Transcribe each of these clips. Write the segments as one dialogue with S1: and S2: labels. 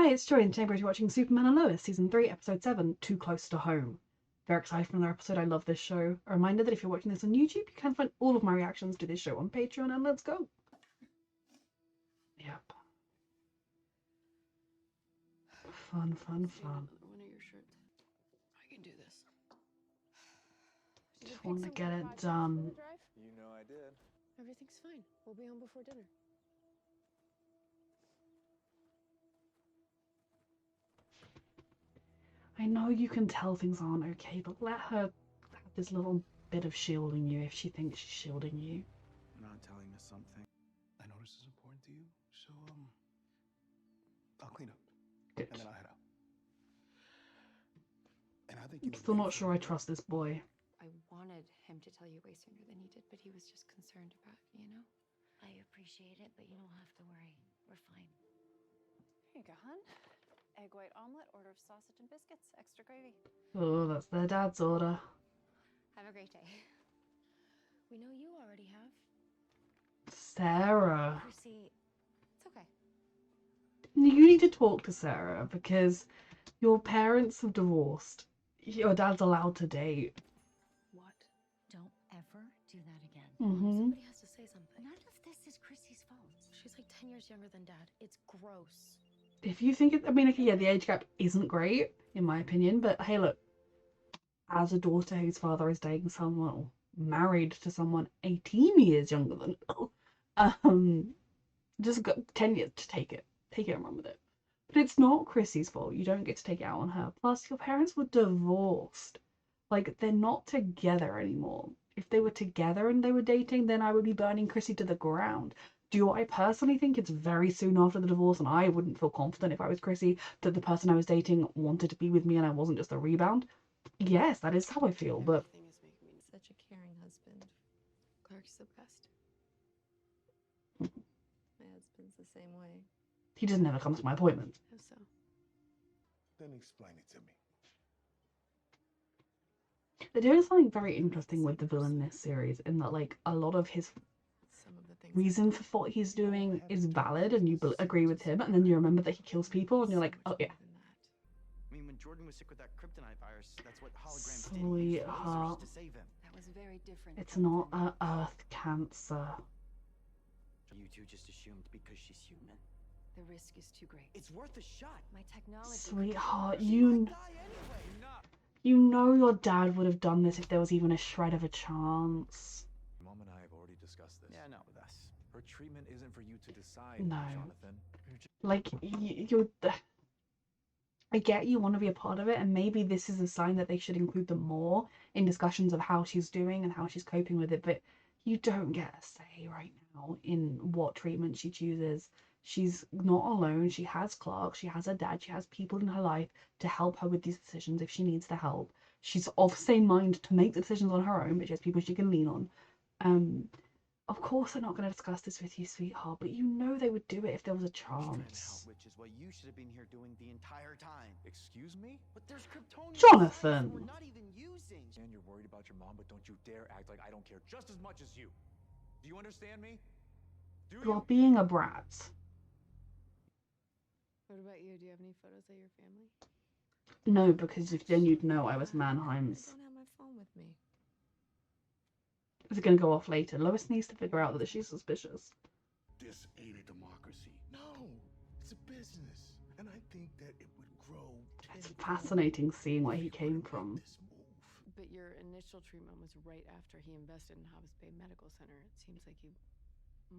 S1: Hi, it's Joy and today we're watching Superman and Lois, Season 3, Episode 7, Too Close to Home. Very excited for another episode. I love this show. A reminder that if you're watching this on YouTube, you can find all of my reactions to this show on Patreon, and let's go. Yep. Fun.
S2: One of your shirts. I can do this.
S1: Just want to get it done.
S3: You know I did.
S2: Everything's fine. We'll be home before dinner.
S1: I know you can tell things aren't okay, but let her have this little bit of shielding you if she thinks she's shielding you.
S3: I'm not telling us something I know this is important to you, so I'll clean up.
S1: Good.
S3: And then I'll head out. And I think you
S1: I'm still not sure I trust this boy.
S2: I wanted him to tell you way sooner than he did, but he was just concerned about, you know?
S4: I appreciate it, but you don't have to worry. We're fine.
S5: Here you go, hon. Egg white omelet, order of sausage and biscuits, extra gravy.
S1: Oh, that's their dad's order.
S4: Have a great day.
S2: We know you already have.
S1: Sarah.
S4: Chrissy,
S5: It's okay.
S1: You need to talk to Sarah because your parents have divorced. Your dad's allowed to date.
S2: What?
S4: don't ever do that again.
S2: Somebody has to say something.
S4: None of this is Chrissy's fault.
S2: She's like 10 years younger than Dad. It's gross.
S1: If you think it, I mean, okay, yeah, the age gap isn't great, in my opinion, but hey, look, as a daughter whose father is dating someone, married to someone 18 years younger than her, just got 10 years to take it and run with it. But it's not Chrissy's fault. You don't get to take it out on her. Plus, your parents were divorced. Like, they're not together anymore. If they were together and they were dating, then I would be burning Chrissy to the ground. Do I personally think it's very soon after the divorce, and I wouldn't feel confident if I was Chrissy that the person I was dating wanted to be with me and I wasn't just a rebound? Yes, that is how I feel, but...
S2: Everything is making me such a caring husband. Clark's the best. My husband's the same way.
S1: he just never comes to my appointments.
S2: How so?
S3: Then explain it to me.
S1: They're doing something very interesting with the villain in this series, in that, like, a lot of his
S2: Some of the things
S1: reason for what he's doing is valid, and you agree with him, and then you remember that he kills people, and you're like, oh yeah.
S6: I mean, when Jordan was sick with that kryptonite virus, that's what holograms did.
S1: Sweetheart.
S6: To save him.
S4: That was very different.
S1: It's not a earth cancer.
S6: You two just assumed because she's human.
S4: The risk is too great.
S6: It's worth a shot.
S4: My technology.
S1: Sweetheart,
S6: She
S1: you
S6: might die anyway. Enough.
S1: you know your dad would have done this if there was even a shred of a chance.
S3: Mom and I have already discussed this.
S6: Yeah, not with us.
S3: Her treatment isn't for you to decide,
S1: No.
S3: Jonathan.
S1: Like, you're... I get you want to be a part of it, and maybe this is a sign that they should include them more in discussions of how she's doing and how she's coping with it, but you don't get a say right now in what treatment she chooses. She's not alone. She has Clark, she has her dad, she has people in her life to help her with these decisions if she needs the help. She's of sane mind to make the decisions on her own, but she has people she can lean on. Of course they're not going to discuss this with you, sweetheart, but you know they would do it if there was a chance.
S6: Which is what you should have been here doing the entire time.
S3: Excuse me?
S6: But there's Kryptonian
S1: Jonathan!
S6: science we're not even using.
S3: And you're worried about your mom, but don't you dare act like I don't care just as much as you. Do you understand me? Do
S1: You are being a brat.
S2: What about you? Do you have any photos of your family?
S1: No, because if then you'd know I was
S2: I
S1: Mannheim's.
S2: don't have my phone with me.
S1: Is it going to go off later? Lois needs to figure out that she's suspicious.
S7: This ain't a democracy. No, it's a business. And I think that it would grow.
S1: It's fascinating seeing where he came from.
S7: This move.
S2: But your initial treatment was right after he invested in Hobbs Bay Medical Center. It seems like you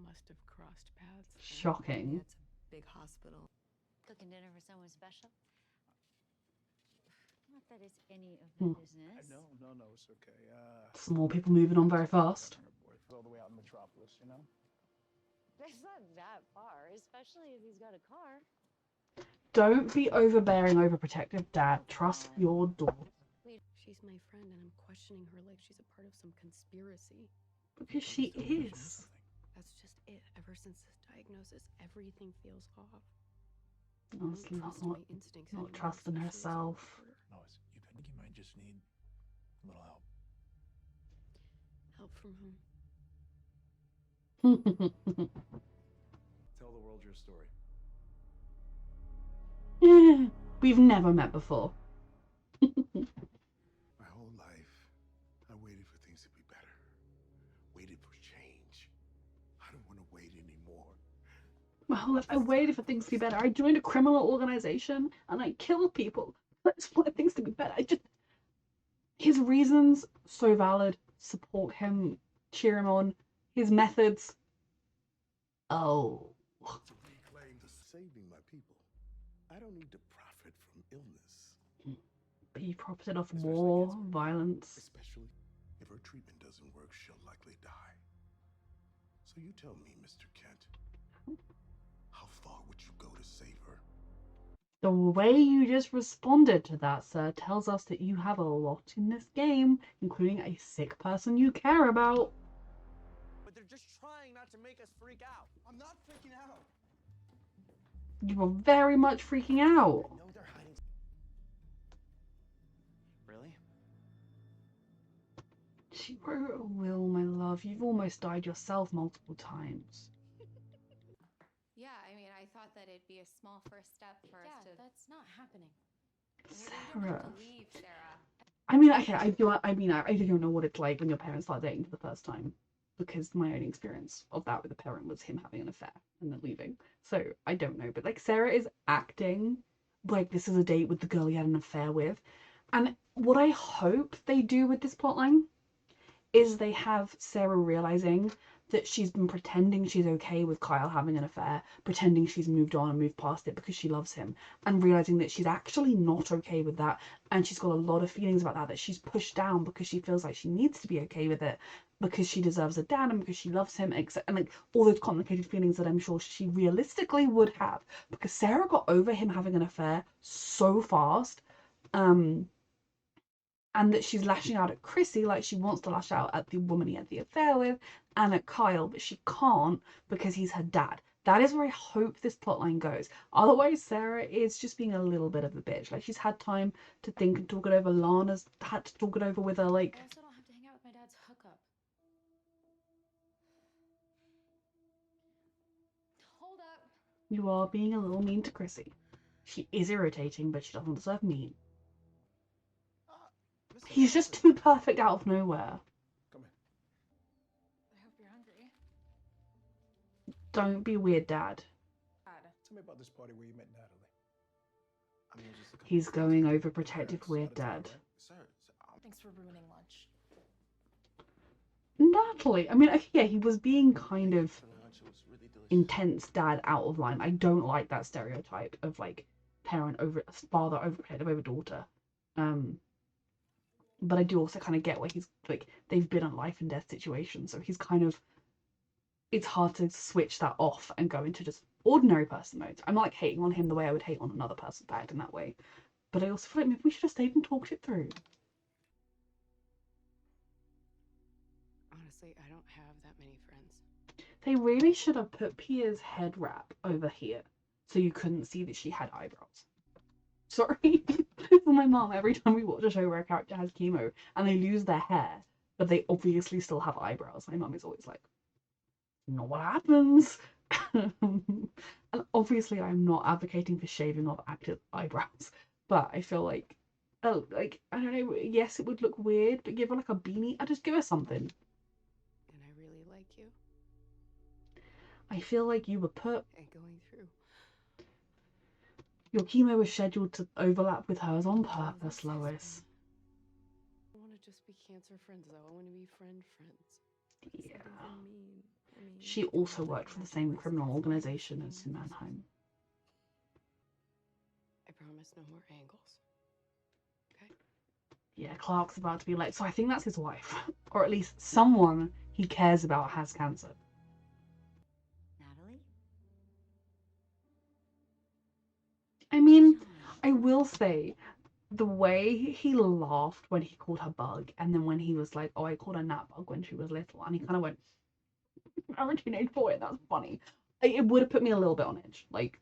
S2: must have crossed paths. there.
S1: Shocking.
S2: Yeah, it's a big hospital.
S4: Cooking dinner for someone special? Not that it's any of my business.
S3: No, it's okay.
S1: Small people moving on very fast.
S3: All the way out in Metropolis, you know?
S4: It's not that far, especially if he's got a car.
S1: Don't be overbearing, overprotective, Dad. Trust your daughter.
S2: She's my friend, and I'm questioning her like she's a part of some conspiracy.
S1: Because she is.
S2: That's just it. Ever since this diagnosis, everything feels off.
S1: That's
S2: I don't trust
S1: not
S2: my instincts
S1: not
S2: anymore,
S1: trusting
S2: especially as a
S1: herself.
S2: reporter.
S3: Lois, you think you might just need a little help?
S2: Help from whom?
S3: Tell the world your story.
S1: We've never met before.
S7: My whole life, I waited for things to be better. Waited for change. I don't want to wait anymore.
S1: My whole life, I waited for things to be better. I joined a criminal organization and I killed people. I just wanted things to be better. His reasons, so valid. Support him, cheer him on. His methods, oh.
S7: To reclaim the saving my people. I don't need to profit from illness.
S1: But he profited off
S7: Especially
S1: war,
S7: cancer.
S1: violence.
S7: Especially if her treatment doesn't work, she'll likely die. So you tell me, Mr. Kent, how far would you go to save her?
S1: The way you just responded to that, sir, tells us that you have a lot in this game, including a sick person you care about.
S6: But they're just trying not to make us freak out. I'm not freaking out.
S1: You were very much freaking out.
S6: I know they're hiding. Really?
S1: She wrote a will, my love. You've almost died yourself multiple times.
S5: Yeah, I mean, I thought that it'd be a small first step for us to.
S2: That's not happening.
S5: You don't have
S1: Sarah.
S5: to leave, Sarah.
S1: I mean, okay, I don't know what it's like when your parents start dating for the first time, because my only experience of that with a parent was him having an affair and then leaving. So I don't know, but like Sarah is acting like this is a date with the girl he had an affair with, and what I hope they do with this plotline is they have Sarah realizing that she's been pretending she's okay with Kyle having an affair, pretending she's moved on and moved past it because she loves him, and realizing that she's actually not okay with that, and she's got a lot of feelings about that she's pushed down because she feels like she needs to be okay with it because she deserves a dad and because she loves him, and like all those complicated feelings that I'm sure she realistically would have, because Sarah got over him having an affair so fast. And that she's lashing out at Chrissy like she wants to lash out at the woman he had the affair with and at Kyle, but she can't because he's her dad. That is where I hope this plotline goes. Otherwise, Sarah is just being a little bit of a bitch. Like, she's had time to think and talk it over. Lana's had to talk it over with her. Like,
S2: I also don't have to hang out with my dad's hookup.
S5: Hold up.
S1: you are being a little mean to Chrissy. She is irritating, but she doesn't deserve mean. He's just too perfect out of nowhere.
S3: Come in.
S5: I hope you're hungry.
S1: Don't be weird, Dad.
S3: Tell me about this party where you met Natalie.
S6: I mean, just a couple
S1: He's
S6: of
S1: going
S6: days.
S1: overprotective, weird Dad.
S6: Sir,
S2: Thanks for ruining lunch.
S1: Natalie, I mean, okay, yeah, he was being kind of
S6: for lunch, it was really delicious.
S1: intense dad out of line. I don't like that stereotype of like father overprotective over daughter. But I do also kind of get where he's like, they've been in life and death situations, so he's kind of, it's hard to switch that off and go into just ordinary person mode. I'm not like hating on him the way I would hate on another person that acted in that way, but I also feel like maybe we should have stayed and talked it through.
S2: Honestly, I don't have that many friends.
S1: They really should have put Pia's head wrap over here so you couldn't see that she had eyebrows. Sorry. For my mom, every time we watch a show where a character has chemo and they lose their hair, but they obviously still have eyebrows, my mom is always like, not what happens. And obviously I'm not advocating for shaving off active eyebrows, but I feel like, oh, like, I don't know, yes, it would look weird, but give her like a beanie. I'd just give her something.
S2: And I really like you.
S1: I feel like you were put,
S2: And going through.
S1: your chemo was scheduled to overlap with hers on
S2: all of
S1: purpose,
S2: this.
S1: Lois.
S2: I don't want to just be cancer friends, though. I want to be friends.
S1: Yeah.
S2: Something for me. I mean,
S1: She also worked for the same criminal organization as Mannheim.
S2: I promise no more angles. Okay?
S1: Yeah, Clark's about to be like, so I think that's his wife. Or at least someone he cares about has cancer.
S4: Natalie?
S1: I mean, I will say, the way he laughed when he called her Bug, and then when he was like, oh, I called her Nat Bug when she was little, and he kind of went, I'm a teenage boy, and that's funny. It would have put me a little bit on edge. Like,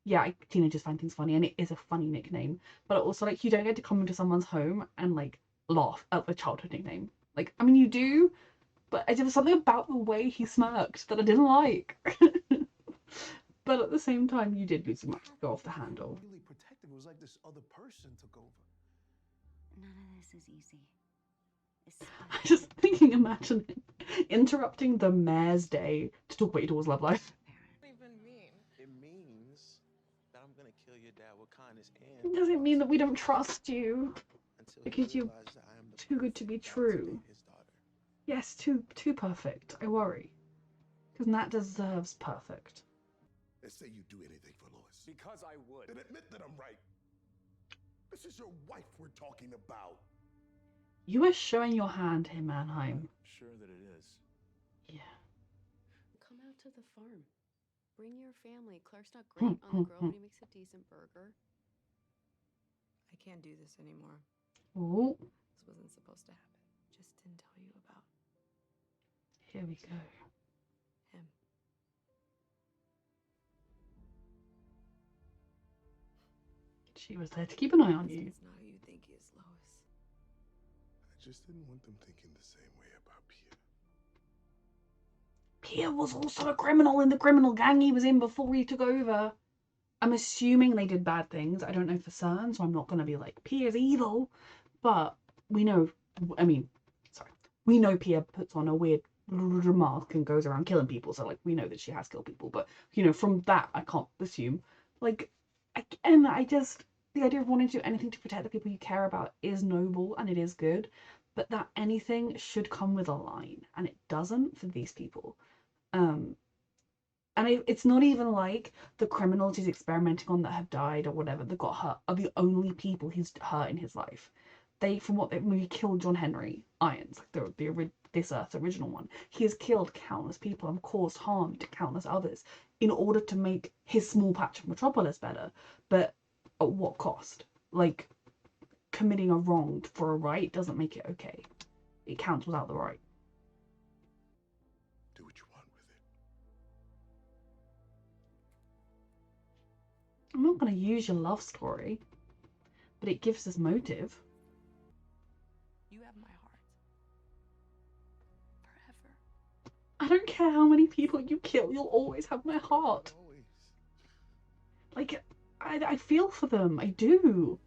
S1: yeah, teenagers find things funny, and it is a funny nickname, but also, like, you don't get to come into someone's home and, like, laugh at the childhood nickname. Like, I mean, you do, but there was something about the way he smirked that I didn't like. But at the same time, you did lose much to go off the handle.
S3: Really protective. It was like this other person took over.
S4: None of this is easy.
S1: I'm just thinking, imagine interrupting the mayor's day to talk about your daughter's love life.
S8: What even mean?
S9: It means that I'm gonna kill your dad with kindness
S1: It
S9: and
S1: doesn't mean that we don't trust you
S9: until
S1: because
S9: he
S1: you're
S9: realizes that I am the
S1: too good to be
S9: perfect guy to
S1: true.
S9: date his daughter.
S1: Yes, too perfect. I worry. Because Nat deserves perfect.
S7: And say you do anything for Lois.
S3: Because I would.
S7: Then admit that I'm right. This is your wife we're talking about.
S1: You are showing your hand here, Mannheim.
S3: Sure that it is.
S1: Yeah.
S2: Come out to the farm. Bring your family. Clark's not great on the grill, but he makes a decent burger.
S8: I can't do this anymore.
S1: Oh,
S8: This wasn't supposed to happen. Just didn't tell you about
S1: here we go.
S8: him.
S1: She was there to keep an eye on you.
S8: It's not who you think he is, Lois.
S7: I just didn't want them thinking the same way about Pierre.
S1: Pierre was also a criminal in the criminal gang he was in before he took over. I'm assuming they did bad things. I don't know for certain, so I'm not going to be like, Pierre's evil. But we know, we know Pierre puts on a weird mask and goes around killing people. So, like, we know that she has killed people. But, you know, from that, I can't assume. Like, the idea of wanting to do anything to protect the people you care about is noble and it is good. But that anything should come with a line. And it doesn't for these people. And it's not even like the criminals he's experimenting on that have died or whatever that got hurt are the only people he's hurt in his life. When he killed John Henry Irons, like this Earth's original one, he has killed countless people and caused harm to countless others in order to make his small patch of Metropolis better. But at what cost? Like, committing a wrong for a right doesn't make it okay. It counts without the right.
S7: Do what you want with it.
S1: I'm not going to use your love story, but it gives us motive.
S8: You have my heart. Forever.
S1: I don't care how many people you kill, you'll always have my heart.
S7: Always.
S1: Like, I feel for them, I do.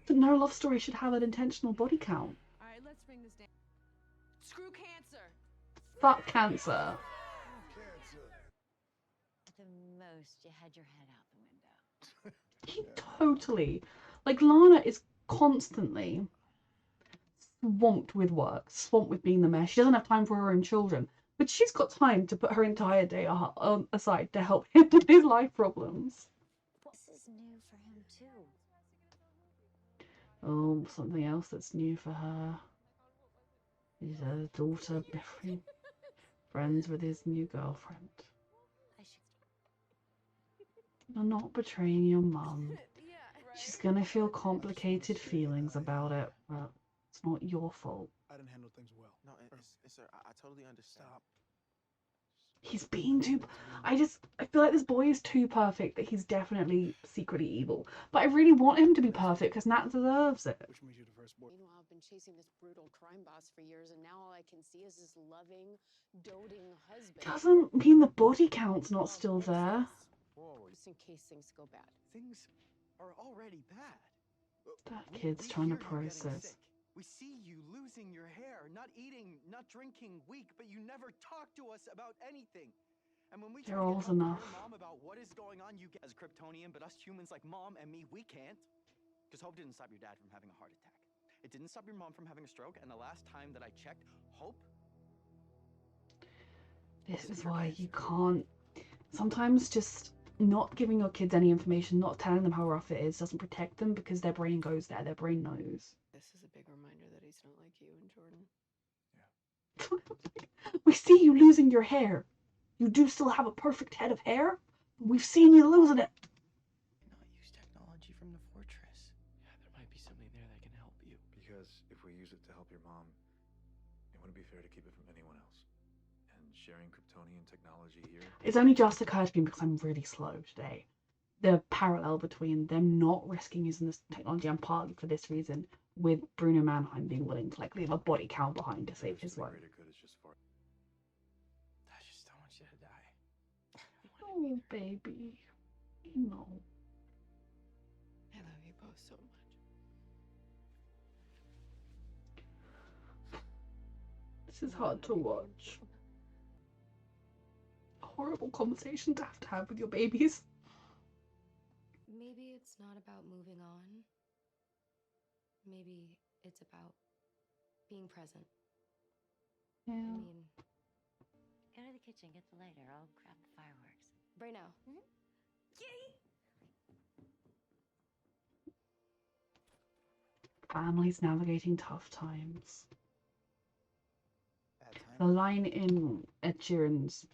S1: But no love story should have an intentional body count.
S8: Alright, let's bring this down. Screw cancer!
S1: Fuck cancer.
S7: Cancer.
S4: At the most, you had your head out the window.
S1: He totally. Like, Lana is constantly swamped with work, swamped with being the mayor. She doesn't have time for her own children. But she's got time to put her entire day aside to help him with his life problems.
S4: This is new for him, too.
S1: Oh, something else that's new for her. His daughter becoming friends with his new girlfriend.
S4: I should.
S1: You're not betraying your mum. She's gonna feel complicated feelings about it, but it's not your fault.
S3: I didn't handle things well.
S9: No, sir, I totally understand.
S3: Stop.
S1: He's being too... I feel like this boy is too perfect that he's definitely secretly evil. But I really want him to be perfect because Nat deserves it.
S3: Which means you're the first boy.
S2: Meanwhile, I've been chasing this brutal crime boss for years, and now all I can see is his loving, doting husband.
S1: Doesn't mean the body count's not still there.
S9: Whoa,
S2: Just in case things go bad.
S9: things are already bad.
S1: That
S9: We-
S1: kid's
S9: we
S1: trying to
S9: hear you're getting
S1: process.
S9: sick. We see you losing your hair, not eating, not drinking, weak, but you never talk to us about anything. And when we try
S1: They're
S9: to
S1: old
S9: get help from
S1: enough.
S9: your mom about what is going on, you get as Kryptonian, but us humans like mom and me, we can't. Because Hope didn't stop your dad from having a heart attack. It didn't stop your mom from having a stroke, and the last time that I checked, Hope.
S1: This is why you can't... Sometimes just not giving your kids any information, not telling them how rough it is, doesn't protect them because their brain goes there, their brain knows.
S2: This is a big reminder that he's not like you and Jordan.
S1: We see you losing your hair. You do still have a perfect head of hair. We've seen you losing it.
S9: Not use technology from the fortress.
S6: Yeah, there might be something there that can help you.
S3: Because if we use it to help your mom, it wouldn't be fair to keep it from anyone else. And sharing Kryptonian technology here.
S1: It's only just occurred to me because I'm really slow today. The parallel between them not risking using this technology, and partly for this reason, with Bruno Mannheim being willing to leave a body count behind to save his
S3: The
S1: life.
S3: greater good is just for.
S6: I just don't want you to die.
S1: I Oh, baby. No.
S2: I love you both so much.
S1: This is hard to watch. A horrible conversation to have with your babies.
S10: Maybe it's not about moving on. Maybe it's about being present.
S1: Yeah.
S10: I mean,
S4: Go to the kitchen, get the lighter. I'll grab the fireworks.
S10: right now.
S1: Families navigating tough times.
S6: Bad time.
S1: The line in Ed Sheeran's,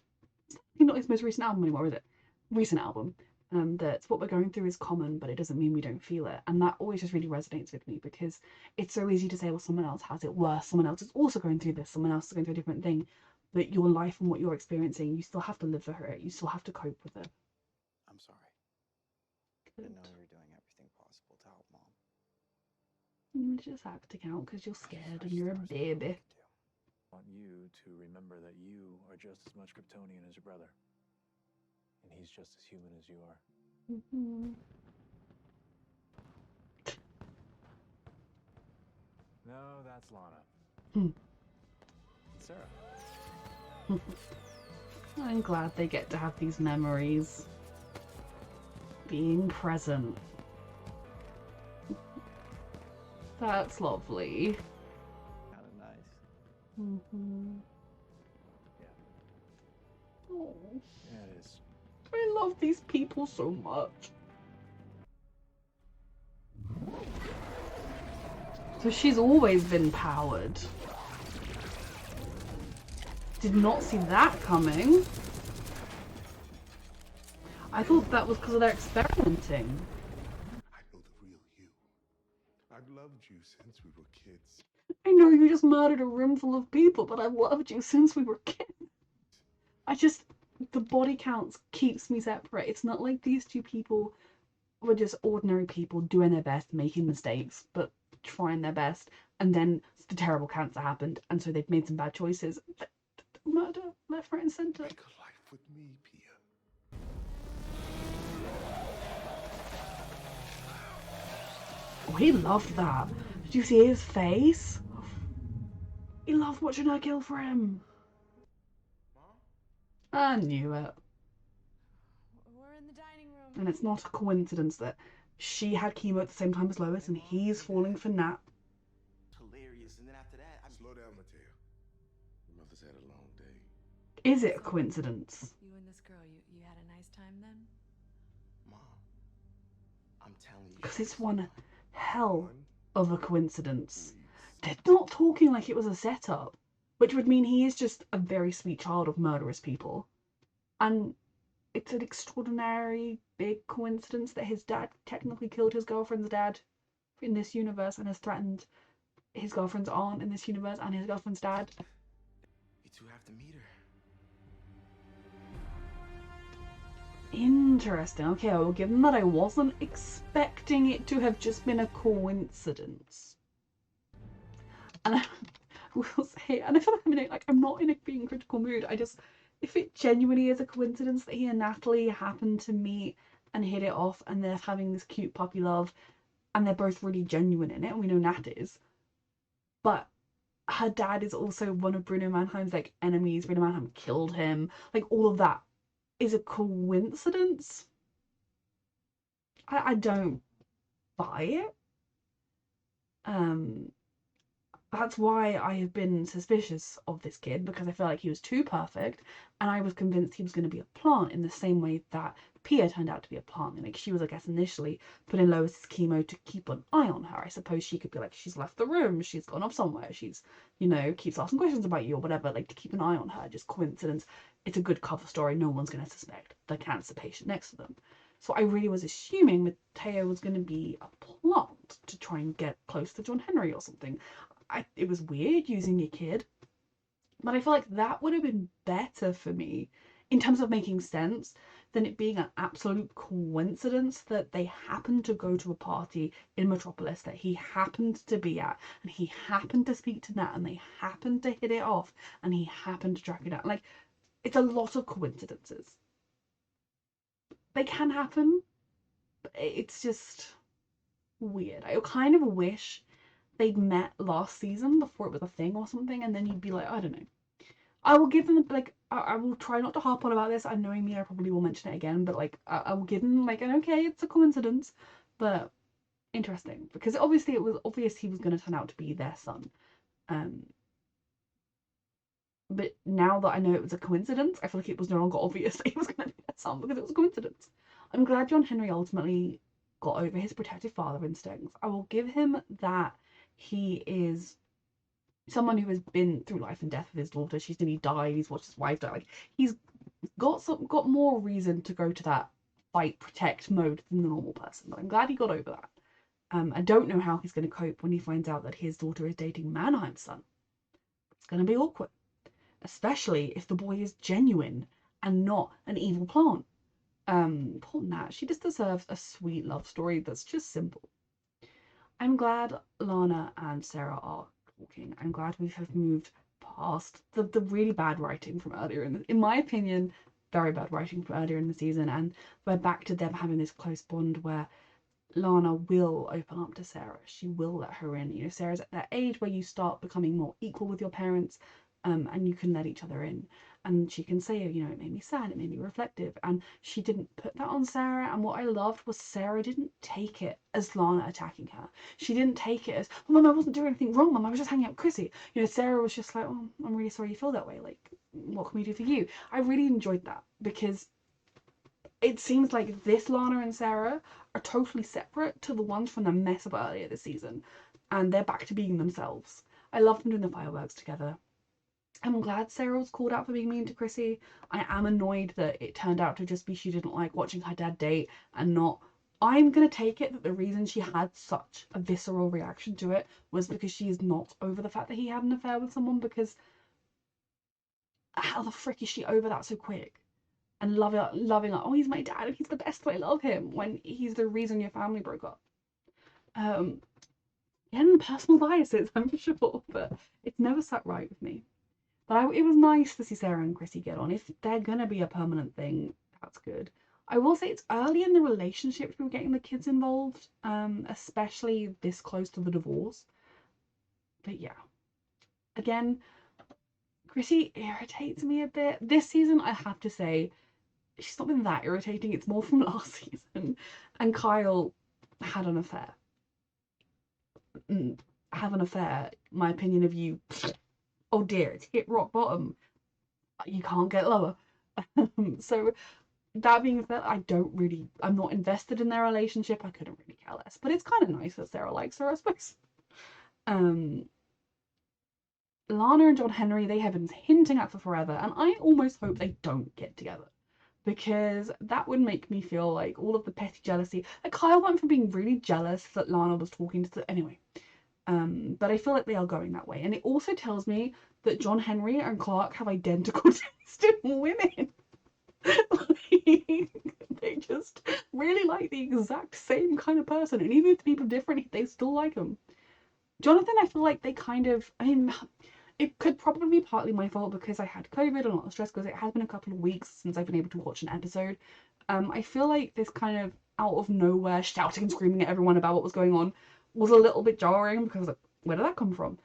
S1: not his most recent album anymore, is it? Recent album. That what we're going through is common, but it doesn't mean we don't feel it. And that always just really resonates with me because it's so easy to say, well, someone else has it worse. Someone else is also going through this. Someone else is going through a different thing. But your life and what you're experiencing, you still have to live through it. You still have to cope with it.
S6: I'm sorry. I didn't know you were doing everything possible to help Mom.
S1: You're just acting out because you're scared and you're a baby.
S3: I want you to remember that you are just as much Kryptonian as your brother. And he's just as human as you are. No, that's Lana. Sarah.
S1: I'm glad they get to have these memories. Being present. That's lovely.
S6: Kind of nice.
S3: Yeah.
S1: Oh,
S3: Yeah, it is.
S1: I love these people so much. So she's always been powered. Did not see that coming. I thought that was because of their experimenting.
S7: I know the real you. I've loved you since we were kids.
S1: I know you just murdered a room full of people, but I've loved you since we were kids. The body counts keeps me separate. It's not like these two people were just ordinary people doing their best, making mistakes, but trying their best. And then the terrible cancer happened, and so they've made some bad choices. Murder, left, right, and centre.
S7: Make a life with me, Pia.
S1: Oh, he loved that. Did you see his face? He loved watching her kill for him. I knew it.
S2: We're in the dining room.
S1: And it's not a coincidence that she had chemo at the same time as Lois and he's falling for Nat.
S6: Hilarious. And then after that,
S7: Slow down, Mateo. Your mother's had a long day.
S1: Is it a coincidence?
S8: You and this girl, you had a nice time then?
S6: Mom, I'm telling you.
S1: Because it's one hell of a coincidence. They're not talking like it was a setup, which would mean he is just a very sweet child of murderous people. And it's an extraordinary big coincidence that his dad technically killed his girlfriend's dad in this universe and has threatened his girlfriend's aunt in this universe and his girlfriend's dad.
S6: You two have to meet her.
S1: Interesting. Okay, I will give them that I wasn't expecting it to have just been a coincidence. And I will say, and I feel like I'm not in a being critical mood. If it genuinely is a coincidence that he and Natalie happened to meet and hit it off and they're having this cute puppy love and they're both really genuine in it, and we know Nat is. But her dad is also one of Bruno Mannheim's like enemies. Bruno Mannheim killed him. Like all of that is a coincidence. I don't buy it. That's why I have been suspicious of this kid, because I feel like he was too perfect and I was convinced he was going to be a plant in the same way that Pia turned out to be a plant. Like she was, I guess, initially put in Lois's chemo to keep an eye on her. I suppose she could be like, she's left the room, she's gone off somewhere, she's, keeps asking questions about you or whatever, like to keep an eye on her. Just coincidence. It's a good cover story. No one's going to suspect the cancer patient next to them. So I really was assuming Mateo was going to be a plant to try and get close to John Henry or something. It was weird using a kid, but I feel like that would have been better for me in terms of making sense than it being an absolute coincidence that they happened to go to a party in Metropolis that he happened to be at, and he happened to speak to Nat, and they happened to hit it off, and he happened to track it down. Like, it's a lot of coincidences. they can happen, but it's just weird. I kind of wish they'd met last season before it was a thing or something, and then you'd be like, I don't know. I will give them, like, I will try not to harp on about this. And knowing me, I probably will mention it again, but like, I will give them like an okay, it's a coincidence, but interesting, because obviously it was obvious he was going to turn out to be their son. Um, but now that I know it was a coincidence, I feel like it was no longer obvious that he was going to be their son because it was a coincidence. I'm glad John Henry ultimately got over his protective father instincts. I will give him that. He is someone who has been through life and death with his daughter. She's nearly died. He's watched his wife die. Like, he's got more reason to go to that fight protect mode than the normal person. But I'm glad he got over that. I don't know how he's going to cope when he finds out that his daughter is dating Mannheim's son. It's going to be awkward, especially if the boy is genuine and not an evil plant. Poor Nat, she just deserves a sweet love story that's just simple. I'm glad Lana and Sarah are talking. I'm glad we have moved past the really bad writing from earlier in my opinion, very bad writing from earlier in the season, and we're back to them having this close bond where Lana will open up to Sarah. She will let her in. You know, Sarah's at that age where you start becoming more equal with your parents, and you can let each other in. And she can say, you know, it made me sad, it made me reflective. And she didn't put that on Sarah. And what I loved was Sarah didn't take it as Lana attacking her. She didn't take it as, well, Mum, I wasn't doing anything wrong, Mum, I was just hanging out with Chrissy. You know, Sarah was just like, oh, I'm really sorry you feel that way. Like, what can we do for you? I really enjoyed that because it seems like this Lana and Sarah are totally separate to the ones from the mess up earlier this season. And they're back to being themselves. I love them doing the fireworks together. I'm glad Sarah was called out for being mean to Chrissy. I am annoyed that it turned out to just be she didn't like watching her dad date and not. I'm going to take it that the reason she had such a visceral reaction to it was because she is not over the fact that he had an affair with someone, because how the frick is she over that so quick? And loving like, oh, he's my dad and he's the best, I love him, when he's the reason your family broke up. Again, personal biases, I'm sure, but it's never sat right with me. But it was nice to see Sarah and Chrissy get on. If they're gonna be a permanent thing, that's good. I will say it's early in the relationship we were getting the kids involved, especially this close to the divorce. But yeah, again, Chrissy irritates me a bit. This season, I have to say, she's not been that irritating. It's more from last season. And Kyle had an affair. Have an affair. My opinion of you, oh dear, it's hit rock bottom. You can't get lower. So that being said, I'm not invested in their relationship. I couldn't really care less. But it's kind of nice that Sarah likes her, I suppose. Lana and John Henry, they have been hinting at for forever, and I almost hope they don't get together, because that would make me feel like all of the petty jealousy. Like, Kyle went from being really jealous that Lana was talking to anyway. But I feel like they are going that way. And it also tells me that John Henry and Clark have identical taste in women. Like, they just really like the exact same kind of person. And even if the people are different, they still like them. Jonathan, I feel like they kind of, I mean, it could probably be partly my fault because I had COVID and a lot of stress, because it has been a couple of weeks since I've been able to watch an episode. I feel like this kind of out of nowhere shouting and screaming at everyone about what was going on was a little bit jarring, because like, where did that come from?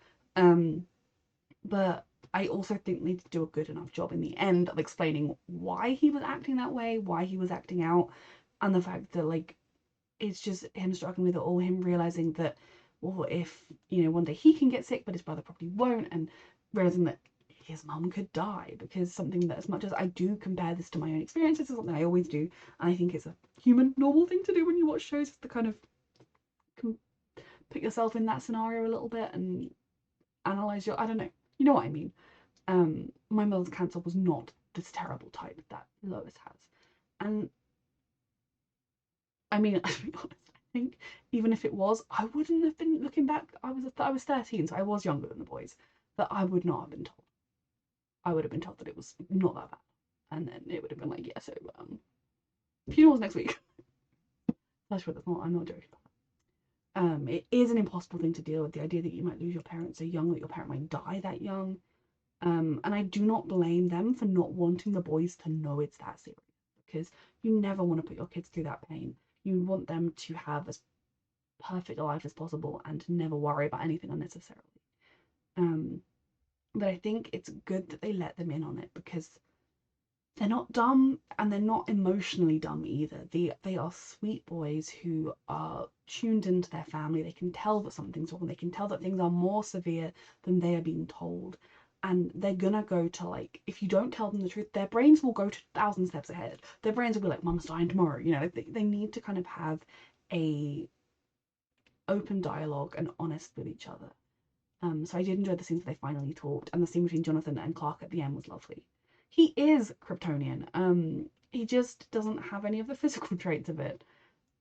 S1: But I also think they did do a good enough job in the end of explaining why he was acting that way, why he was acting out, and the fact that, like, it's just him struggling with it all, him realizing that, well, if, you know, one day he can get sick but his brother probably won't, and realizing that his mum could die, because something that, as much as I do compare this to my own experiences, is something I always do, and I think it's a human normal thing to do when you watch shows, to kind of put yourself in that scenario a little bit and analyze your, I don't know, you know what I mean. My mother's cancer was not this terrible type that Lois has, and I mean, to be honest, I think even if it was, I wouldn't have been, looking back, I was 13, so I was younger than the boys, but I would not have been told. I would have been told that it was not that bad, and then it would have been like, yeah, so funerals next week. That's what I'm not joking about that. It is an impossible thing to deal with, the idea that you might lose your parents so young, that your parent might die that young. And I do not blame them for not wanting the boys to know it's that serious. because you never want to put your kids through that pain. You want them to have as perfect a life as possible and never worry about anything unnecessarily. But I think it's good that they let them in on it because they're not dumb and they're not emotionally dumb either. They are sweet boys who are tuned into their family. They can tell that something's wrong. They can tell that things are more severe than they are being told. And they're gonna go to, like, if you don't tell them the truth, their brains will go to 1,000 steps ahead. Their brains will be like, Mum's dying tomorrow. You know, they need to kind of have a open dialogue and honest with each other. So I did enjoy the scenes where they finally talked, and the scene between Jonathan and Clark at the end was lovely. He is Kryptonian. He just doesn't have any of the physical traits of it,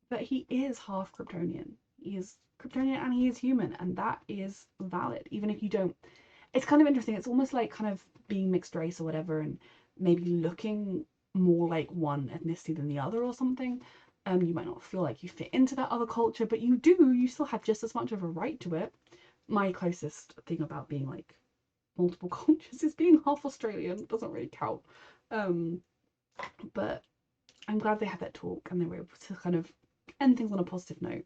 S1: but he is half Kryptonian. He is Kryptonian and he is human, and that is valid, even if you don't. It's kind of interesting. It's almost like kind of being mixed race or whatever, and maybe looking more like one ethnicity than the other or something. You might not feel like you fit into that other culture, but you do. You still have just as much of a right to it. My closest thing about being like multiple cultures is being half Australian. It doesn't really count. But I'm glad they had that talk and they were able to kind of end things on a positive note.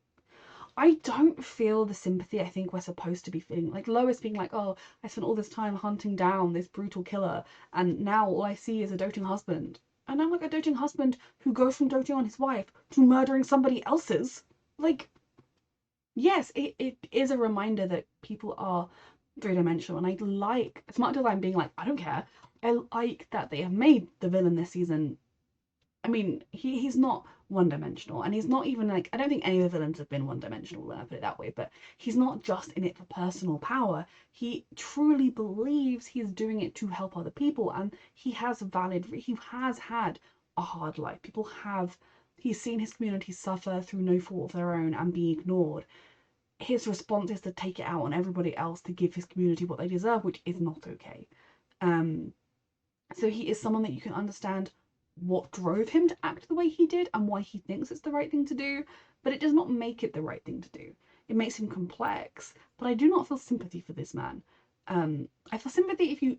S1: I don't feel the sympathy I think we're supposed to be feeling. Like Lois being like, oh, I spent all this time hunting down this brutal killer and now all I see is a doting husband. And I'm like, a doting husband who goes from doting on his wife to murdering somebody else's. Like, yes, it is a reminder that people are three-dimensional, and I like, as much as I'm being like, I don't care, I like that they have made the villain this season. I mean, he's not one-dimensional, and he's not even like, I don't think any of the villains have been one-dimensional, when I put it that way, but he's not just in it for personal power. He truly believes he's doing it to help other people, and he has had a hard life. He's seen his community suffer through no fault of their own and be ignored. His response is to take it out on everybody else to give his community what they deserve, which is not okay. So he is someone that you can understand what drove him to act the way he did and why he thinks it's the right thing to do, but it does not make it the right thing to do. It makes him complex, but I do not feel sympathy for this man. I feel sympathy if you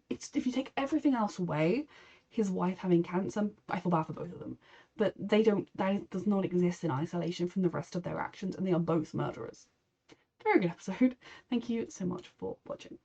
S1: take everything else away, his wife having cancer, I feel bad for both of them. But that does not exist in isolation from the rest of their actions, and they are both murderers. Very good episode. Thank you so much for watching.